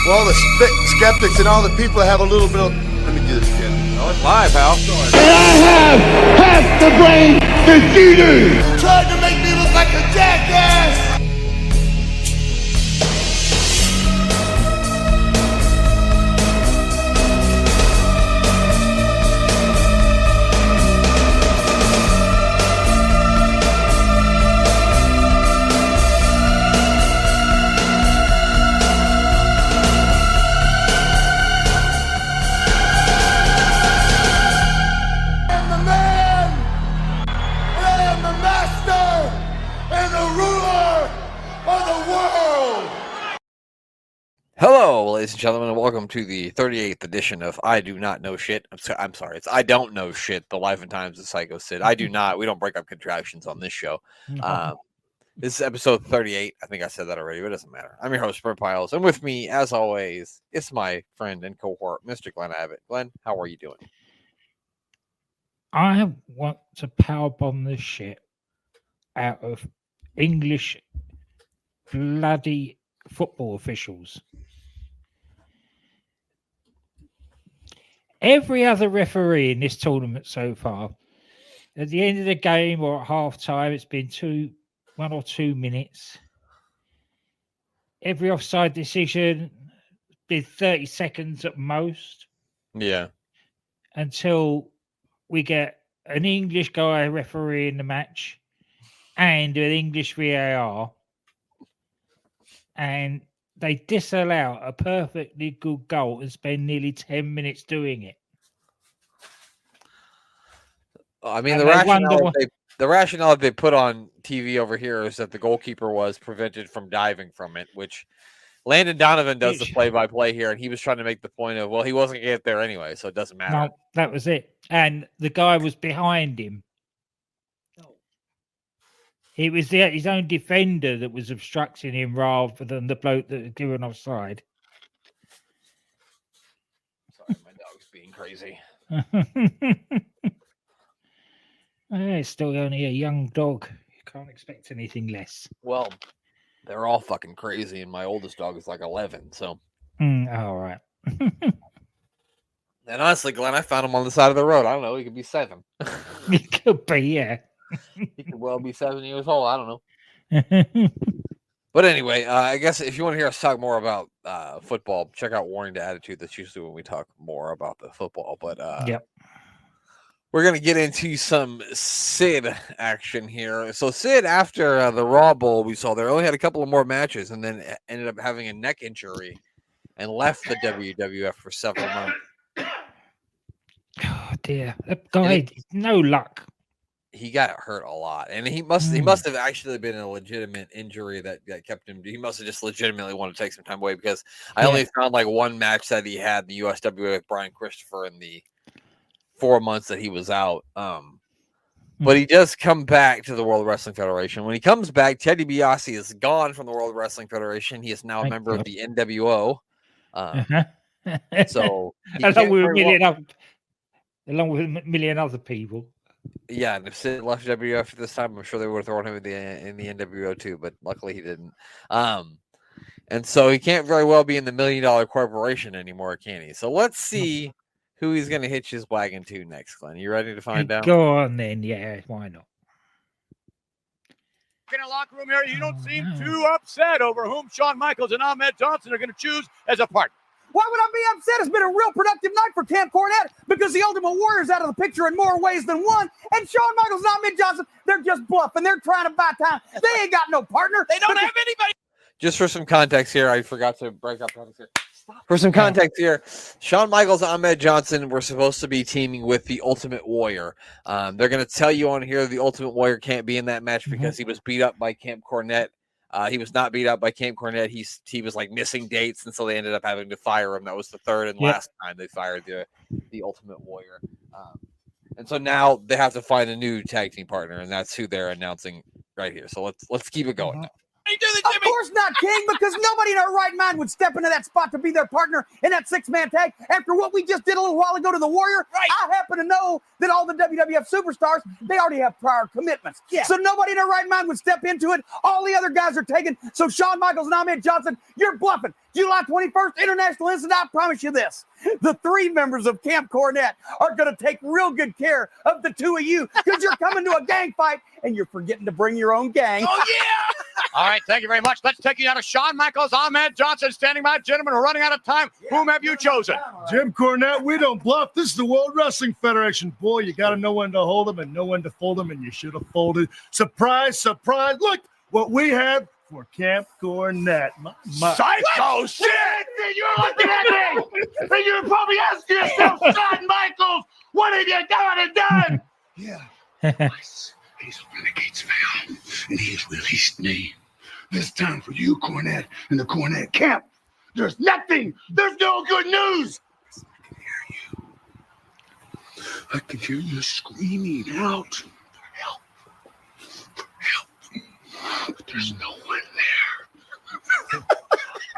Well, the skeptics and all the people have a little bit of... Let me do this again. Oh, it's live, pal. And I have half the brain that you do. Trying to make me look like a jackass! Hello, ladies and gentlemen, and welcome to the 38th edition of I Do Not Know Shit. I'm sorry, it's I Don't Know Shit, the Life and Times of Sycho Sid. I do not. We don't break up contractions on this show. This is episode 38. I think I said that already, but it doesn't matter. I'm your host, Brent Piles, and with me, as always, it's my friend and cohort, Mr. Glenn Abbott. Glenn, how are you doing? I want to powerbomb this shit out of English bloody football officials. Every other referee in this tournament so far, at the end of the game or at half time, it's been 1 or 2 minutes. Every offside decision been 30 seconds at most. Yeah. Until we get an English guy referee in the match and an English VAR, and they disallow a perfectly good goal and spend nearly 10 minutes doing it. I mean, the rationale they put on TV over here is that the goalkeeper was prevented from diving from it, which Landon Donovan does the play-by-play here, and he was trying to make the point of, well, he wasn't going to get there anyway, so it doesn't matter. No, that was it. And the guy was behind him. It was his own defender that was obstructing him rather than the bloke that was given offside. Sorry, my dog's being crazy. It's still only a young dog. You can't expect anything less. Well, they're all fucking crazy, and my oldest dog is like 11, so. All right. And honestly, Glenn, I found him on the side of the road. I don't know. He could be 7. He could be, yeah. He could well be 7 years old. I don't know. But anyway, I guess if you want to hear us talk more about football, check out Warning to Attitude. That's usually when we talk more about the football. But yep. We're going to get into some Sid action here. So Sid, after the Raw Bowl we saw there, only had a couple of more matches and then ended up having a neck injury and left the WWF for several months. Oh, dear. That guy, no luck. He got hurt a lot, and he must have actually been a legitimate injury that kept him. He must have just legitimately wanted to take some time away, because I only found like one match that he had the USWA with Brian Christopher in the 4 months that he was out. But he does come back to the World Wrestling Federation. When he comes back, Teddy DiBiase is gone from the World Wrestling Federation. He is now a member of the NWO. So along with a million other people. Yeah, and if Sid left WWF this time, I'm sure they would have thrown him in the NWO too, but luckily he didn't. And so he can't very well be in the $1 million corporation anymore, can he? So let's see who he's going to hitch his wagon to next, Glenn. You ready to find out? Go on then, yeah, why not? In a locker room here, you don't seem too upset over whom Shawn Michaels and Ahmed Johnson are going to choose as a partner. Why would I be upset? It's been a real productive night for Camp Cornette, because the Ultimate Warrior's out of the picture in more ways than one. And Shawn Michaels and Ahmed Johnson, they're just bluffing. They're trying to buy time. They ain't got no partner. They don't have anybody. Just for some context here, I forgot to break up context here. For some context here, Shawn Michaels and Ahmed Johnson were supposed to be teaming with the Ultimate Warrior. They're going to tell you on here the Ultimate Warrior can't be in that match because he was beat up by Camp Cornette. He was not beat up by Camp Cornette. He was like missing dates, and so they ended up having to fire him. That was the third and last time they fired the Ultimate Warrior. And so now they have to find a new tag team partner, and that's who they're announcing right here. So let's keep it going now. Of course not, King, because nobody in their right mind would step into that spot to be their partner in that six-man tag after what we just did a little while ago to the Warrior. Right. I happen to know that all the WWF superstars, they already have prior commitments. Yeah. So nobody in their right mind would step into it. All the other guys are taken. So Shawn Michaels and Ahmed Johnson, you're bluffing. July 21st, International Incident. I promise you this. The 3 members of Camp Cornette are going to take real good care of the 2 of you because you're coming to a gang fight and you're forgetting to bring your own gang. Oh, yeah! All right, thank you very much. Let's take you down to Shawn Michaels, Ahmed Johnson, standing by. Gentlemen, we're running out of time. Whom have you chosen? Jim Cornette, we don't bluff. This is the World Wrestling Federation. Boy, you got to know when to hold them and know when to fold them, and you should have folded. Surprise, surprise. Look what we have for Camp Cornette. Psycho Sid! You're looking at me, and you're probably asking yourself, Shawn Michaels, what have you done and done? Yeah. He's opened the gates of hell, and he's released me. This time for you, Cornette, and the Cornette camp. There's nothing. There's no good news. I can hear you. I can hear you screaming out for help. For help. But there's no one there.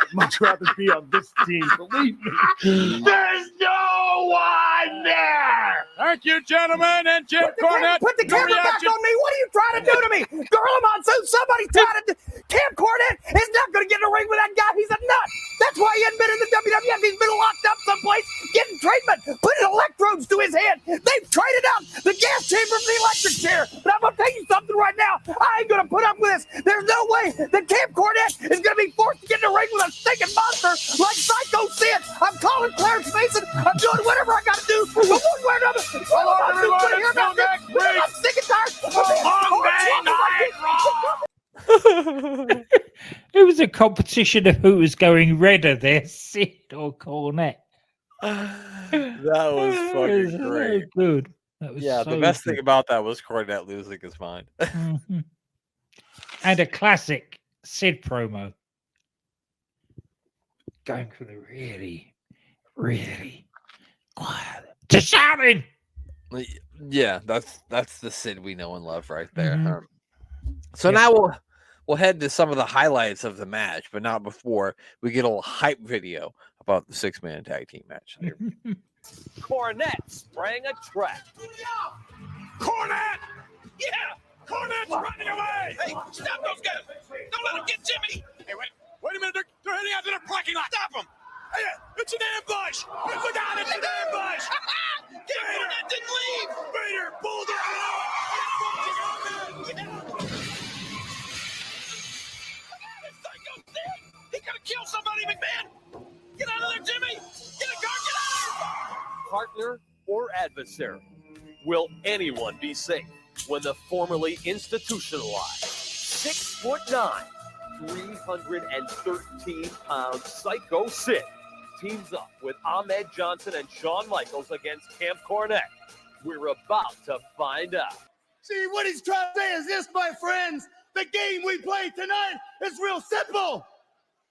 I'd much rather be on this team, believe me. There's no one there. Thank you, gentlemen, and Jim Cornette. Put the camera back on me. What are you trying to do to me? Gorilla Monsoon, somebody's trying to... Camp Cornette is not going to get in the ring with that guy. He's a nut. That's why he hasn't been in the WWF. He's been locked up someplace, getting treatment, putting electrodes to his head. They've traded out the gas chamber for the electric chair. But I'm going to tell you something right now. I ain't going to put up with this. There's no way that Camp Cornette is going to be forced to get in the ring with a stinking monster like Sycho Sid. I'm calling Clarence Mason. I'm doing whatever I got to do. But one way or another, I'm sick and tired of being It was a competition of who was going redder there, Sid or Cornette. That was fucking great. So good. That was Yeah, so the best good. thing about that was Cornette losing his mind. Mhm. And a classic Sid promo. Going for the really, really quiet to shouting. Yeah, that's the Sid we know and love right there. Mhm. So Yeah. now we'll head to some of the highlights of the match, but not before we get a little hype video about the 6-man tag team match. Cornette spraying a trap. Cornette! Yeah! Cornette's running away! Hey, stop those guys! Don't let them get Jimmy! Hey, wait a minute! They're heading out to the parking lot! Stop them! Hey, it's an ambush! Look out! It's an ambush! Cornette didn't leave! Vader! Bulldog! He could have killed somebody, McMahon! Get out of there, Jimmy! Get a car! Get out of there! Partner or adversary? Will anyone be safe when the formerly institutionalized 6'9", 313-pound Sycho Sid teams up with Ahmed Johnson and Shawn Michaels against Camp Cornette? We're about to find out. See, what he's trying to say is this, my friends. The game we play tonight is real simple.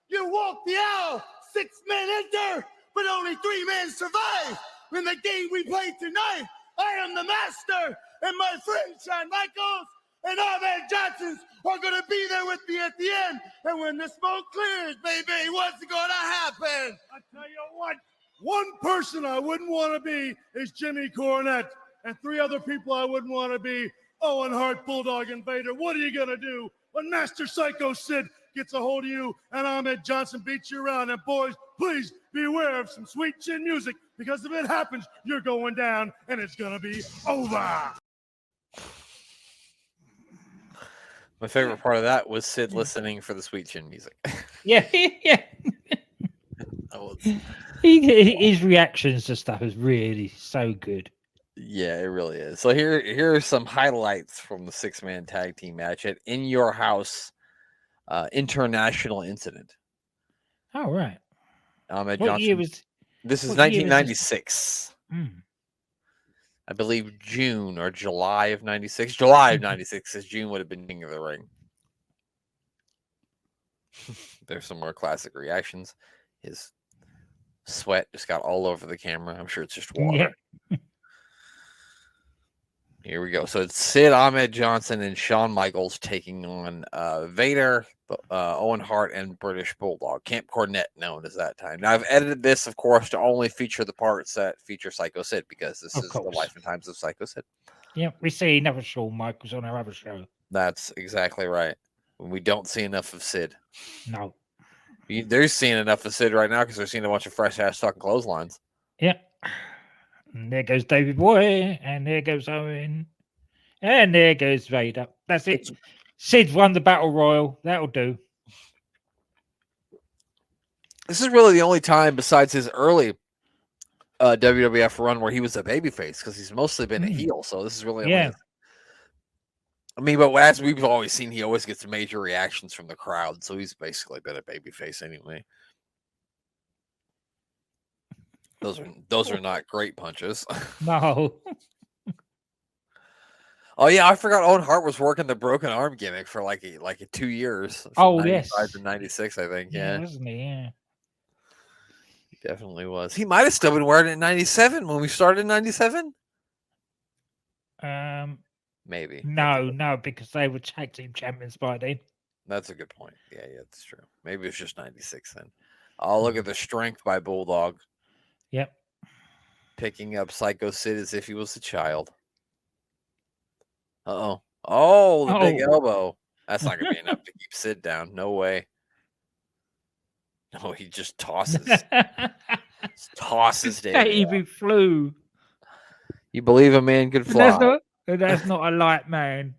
You walk the aisle, 6 men enter, but only 3 men survive. In the game we play tonight, I am the master, and my friend Shawn Michaels and Ahmed Johnson are going to be there with me at the end. And when the smoke clears, baby, what's going to happen? I tell you what, one person I wouldn't want to be is Jimmy Cornette, and 3 other people I wouldn't want to be, Owen Hart, Bulldog, and Vader. What are you going to do when Master Sycho Sid gets a hold of you and Ahmed Johnson beats you around? And boys, please beware of some sweet chin music, because if it happens, you're going down and it's going to be over. My favorite part of that was Sid listening for the sweet chin music. Yeah, yeah. That was, His reactions to stuff is really so good. yeah, it really is. So here are some highlights from the 6-man tag team match at In Your House International Incident. Oh, right. Ahmed What Johnson. year was... This is what year was this? 1996. Hmm. I believe June or July of 96. July of 96, because June would have been King of the Ring. There's some more classic reactions. His sweat just got all over the camera. I'm sure it's just water. Yeah. Here we go. So it's Sid, Ahmed Johnson, and Shawn Michaels taking on Vader, Owen Hart, and British Bulldog. Camp Cornette, known as that time. Now, I've edited this, of course, to only feature the parts that feature Sycho Sid, because this Of is the course. life and times of Sycho Sid. Yeah, we see another Shawn Michaels on our other show. That's exactly right. We don't see enough of Sid. No. They're seeing enough of Sid right now because they're seeing a bunch of fresh ass fucking clotheslines. Yep. And there goes David Boy, and there goes Owen, and there goes Vader. That's it. Sid won the Battle Royal. That'll do. This is really the only time besides his early WWF run where he was a babyface because he's mostly been a heel. So this is really only I mean, but as we've always seen, he always gets major reactions from the crowd. So he's basically been a babyface anyway. Those are not great punches. No. Oh yeah, I forgot Owen Hart was working the broken arm gimmick for like 2 years. Oh yes, 95 to 96, I think. Yeah, wasn't he? Yeah, he definitely was. He might have still been wearing it in 97 when we started in 97. Maybe. No, because they were tag team champions by then. That's a good point. Yeah, that's true. Maybe it's just 96 then. Oh, look at the strength by Bulldog. Yep. Picking up Sycho Sid as if he was a child. Uh-oh. Oh, the big elbow. That's not going to be enough to keep Sid down. No way. No, he just tosses. tosses David. He flew. You believe a man could fly. That's not a light man.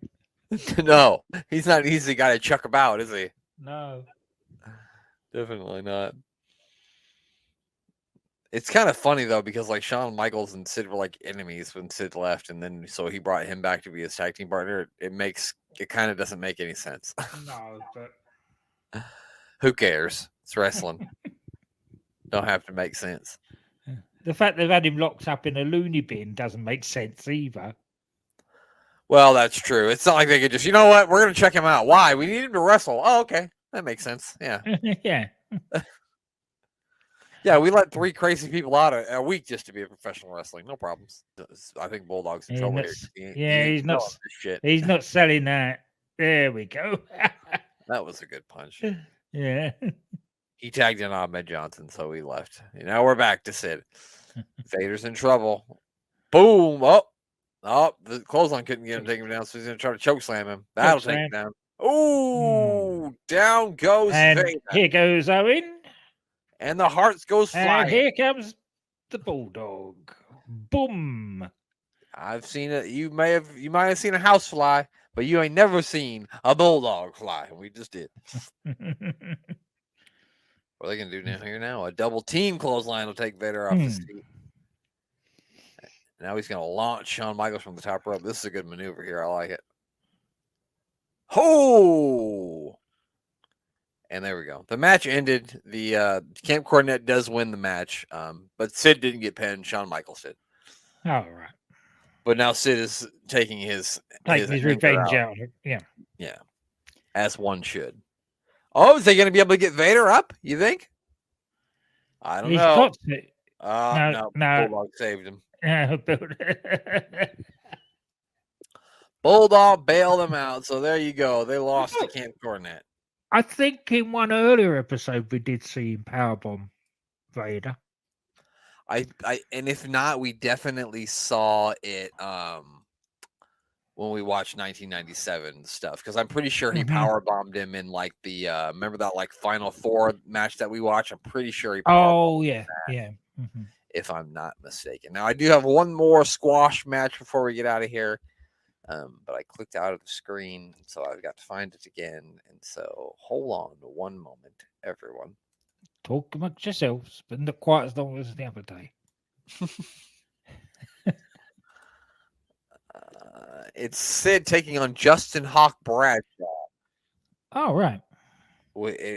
No, he's not an easy guy to chuck about, is he? No. Definitely not. It's kind of funny though, because like Shawn Michaels and Sid were like enemies when Sid left, and then so he brought him back to be his tag team partner. It kind of doesn't make any sense. No, but who cares? It's wrestling. Don't have to make sense. The fact they've had him locked up in a loony bin doesn't make sense either. Well, that's true. It's not like they could just, you know what? We're going to check him out. Why? We need him to wrestle. Oh, okay. That makes sense. Yeah. Yeah. Yeah, we let 3 crazy people out a week just to be a professional wrestling. No problems. I think Bulldog's in trouble here. He's not. He's not selling that. There we go. That was a good punch. Yeah. He tagged in Ahmed Johnson, so he left. Now we're back to Sid. Vader's in trouble. Boom. Oh, the clothesline couldn't get him, take him down, so he's going to try to choke slam him. That'll take him down. Oh, down goes Vader. Here goes Owen. And the Hearts goes flying. And here comes the Bulldog. Boom. I've seen it. You might have seen a house fly, but you ain't never seen a bulldog fly. We just did. What are they gonna do down here now? A double team clothesline will take Vader off the seat. Now he's gonna launch Shawn Michaels from the top rope. This is a good maneuver here. I like it. Ho! And there we go. The match ended. The Camp Cornette does win the match, but Sid didn't get pinned. Shawn Michaels did. All right. But now Sid is taking his revenge out. Yeah. Yeah. As one should. Oh, is they going to be able to get Vader up, you think? I don't know. Got to. No. Bulldog saved him. Yeah, Bulldog bailed him out. So there you go. They lost to Camp Cornette. I think in one earlier episode we did see him powerbomb Vader. And if not, we definitely saw it when we watched 1997 stuff, because I'm pretty sure he powerbombed him in like the remember that like Final Four match that we watched. I'm pretty sure he yeah. If I'm not mistaken. Now I do have one more squash match before we get out of here. But I clicked out of the screen, so I've got to find it again. And so hold on one moment, everyone. Talk amongst yourselves, but not quite as long as the other day. It's Sid taking on Justin Hawk Bradshaw. Oh, right.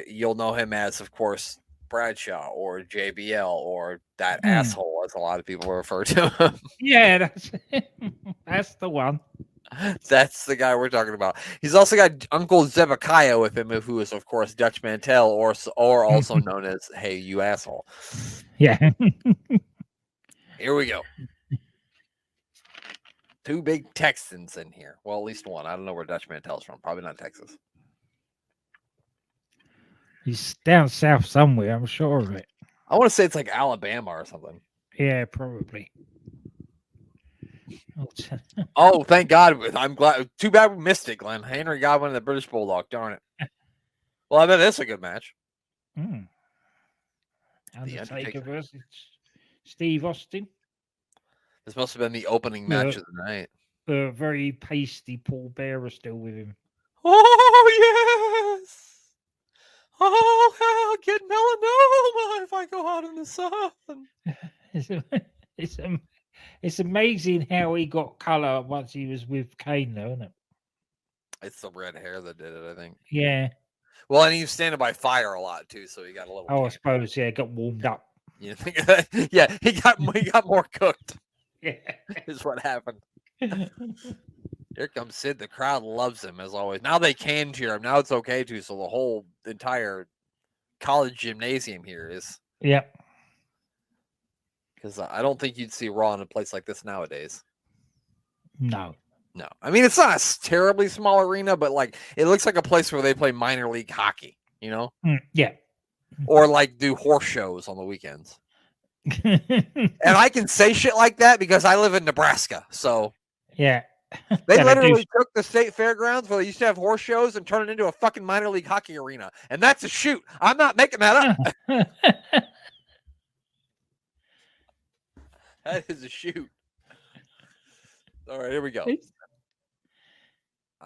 You'll know him as, of course, Bradshaw or JBL or that asshole, as a lot of people refer to him. Yeah, that's the one. That's the guy we're talking about. He's also got Uncle Zebekiah with him, who is, of course, Dutch Mantel, or also known as Hey, You Asshole. Yeah. Here we go. 2 big Texans in here. Well, at least one. I don't know where Dutch Mantel's from. Probably not Texas. He's down south somewhere, I'm sure of it. I want to say it's like Alabama or something. Yeah, probably. Oh, thank God. I'm glad. Too bad we missed it, Glenn. Henry Godwin and the British Bulldog. Darn it. Well, I bet it's a good match. Mm. The Undertaker Undertaker. versus Steve Austin. This must have been the opening match of the night. Very pasty Paul Bearer still with him. Oh, yes. Oh, I'll get melanoma if I go out in the sun. It's amazing how he got colour once he was with Kane, though, isn't it? It's the red hair that did it, I think. Yeah. Well, and he was standing by fire a lot, too, so he got a little... Oh, I suppose, yeah, got warmed up. You think of that? Yeah, he got more cooked. Yeah. Is what happened. Here comes Sid. The crowd loves him, as always. Now they can cheer him. Now it's okay to, so the whole entire college gymnasium here is... Yep. Because I don't think you'd see Raw in a place like this nowadays. No. No. I mean, it's not a terribly small arena, but like it looks like a place where they play minor league hockey, you know? Yeah. Or like do horse shows on the weekends. And I can say shit like that because I live in Nebraska. So yeah. They literally took the state fairgrounds where they used to have horse shows and turned it into a fucking minor league hockey arena. And that's a shoot. I'm not making that up. That is a shoot. All right, here we go.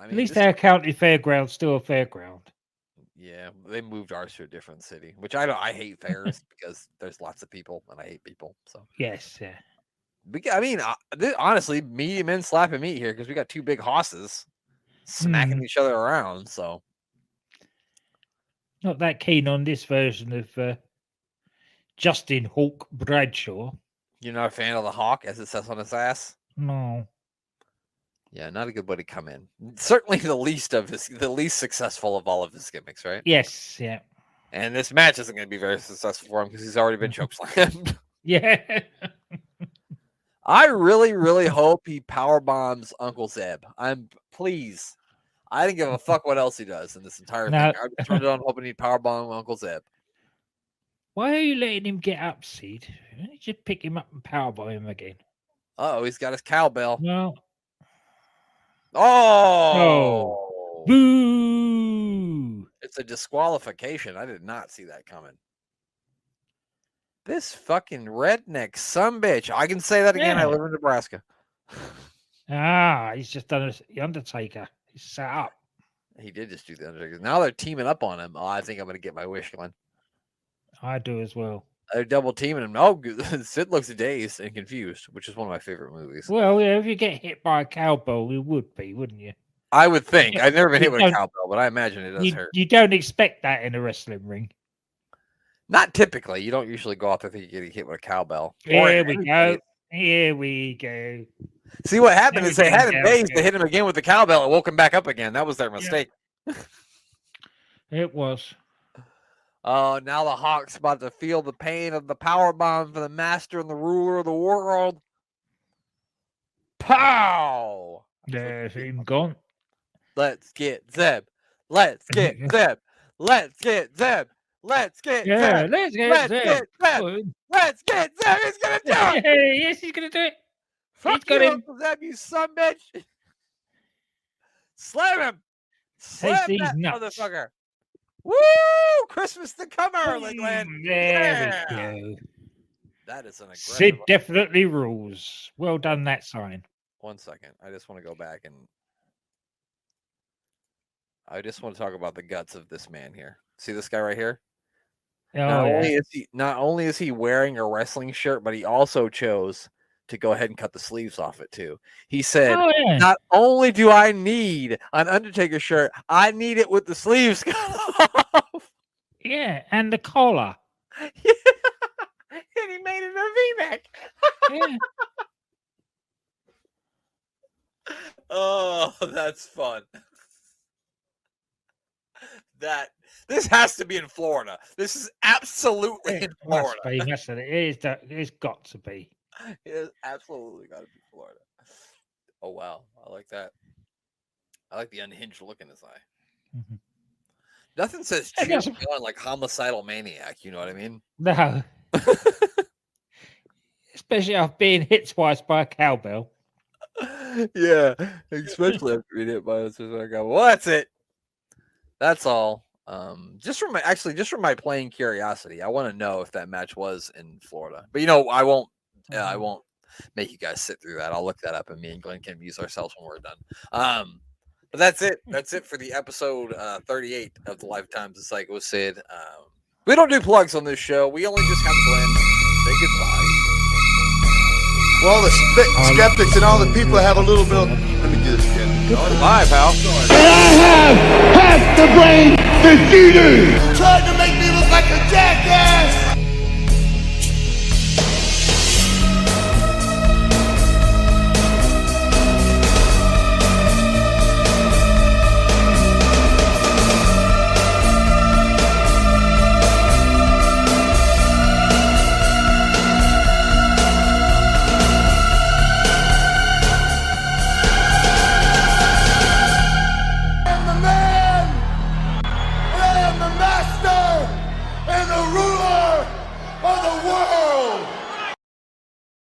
At least our county fairground's still a fairground. Yeah, they moved ours to a different city, which I hate fairs because there's lots of people and I hate people. So yes, yeah. I mean, honestly, meat men slapping meat here because we got two big hosses smacking each other around. So not that keen on this version of Justin Hawk Bradshaw. You're not a fan of the Hawk as it says on his ass? No. Yeah, not a good way to come in. Certainly the least successful of all of his gimmicks, right? Yes, yeah. And this match isn't going to be very successful for him because he's already been chokeslammed. Yeah. I really, really hope he power bombs Uncle Zeb. Please. I didn't give a fuck what else he does in this entire thing. I turned it on hoping he'd power bomb Uncle Zeb. Why are you letting him get up, Sid? Why don't you just pick him up and powerbomb him again? Oh, he's got his cowbell. No. Oh. Boo! It's a disqualification. I did not see that coming. This fucking redneck sumbitch. I can say that again. Yeah. I live in Nebraska. He's just done the Undertaker. He's set up. He did just do the Undertaker. Now they're teaming up on him. Oh, I think I'm going to get my wish, Glenn. I do as well. They're double teaming him. Oh, Sid looks dazed and confused, which is one of my favorite movies. Well, yeah, if you get hit by a cowbell, you would be, wouldn't you? I would think. I've never been hit with a cowbell, but I imagine it does hurt. You don't expect that in a wrestling ring. Not typically. You don't usually go out there thinking you're getting hit with a cowbell. Here we go. Here we go. See, what happened is they had him dazed. They hit him again with the cowbell and woke him back up again. That was their mistake. It was. Oh, now the Hawk's about to feel the pain of the power bomb for the master and the ruler of the world. Pow! There's him gone. Let's get Zeb. Let's get Zeb. Let's get Zeb. Let's get Zeb. Let's get Zeb. Let's get Zeb. He's going to do it. Yes, he's going to do it. Fuck you, Uncle Zeb, you sumbitch. Slam him. Slam that motherfucker. Woo! Christmas to come early, Glenn. There we go. That is an aggressive. Sid definitely rules. Well done, that sign. 1 second. I just want to go back and I just want to talk about the guts of this man here. See this guy right here? Not only is he wearing a wrestling shirt, but he also chose to go ahead and cut the sleeves off it too. He said, not only do I need an Undertaker shirt, I need it with the sleeves cut off. Yeah, and the collar. And he made it a V-neck. Yeah. Oh, that's fun. This has to be in Florida. This is absolutely in Florida. It's got to be. It is absolutely got to be Florida. Oh, wow. I like that. I like the unhinged look in his eye. Mm-hmm. Nothing says cheer on like homicidal maniac. You know what I mean? No. Especially after being hit twice by a cowbell. Yeah. Especially after being hit by a cowbell. Well, that's it. That's all. Just from my plain curiosity, I want to know if that match was in Florida. But I won't make you guys sit through that. I'll look that up, and me and Glenn can amuse ourselves when we're done. But that's it. That's it for the episode 38 of the Lifetimes of Sycho Sid. We don't do plugs on this show. We only just have Glenn say goodbye. For all the skeptics and all the people that have a little bit of... Let me do this again. Goodbye, pal. And I have half the brain that you do. Trying to make me look like a jackass.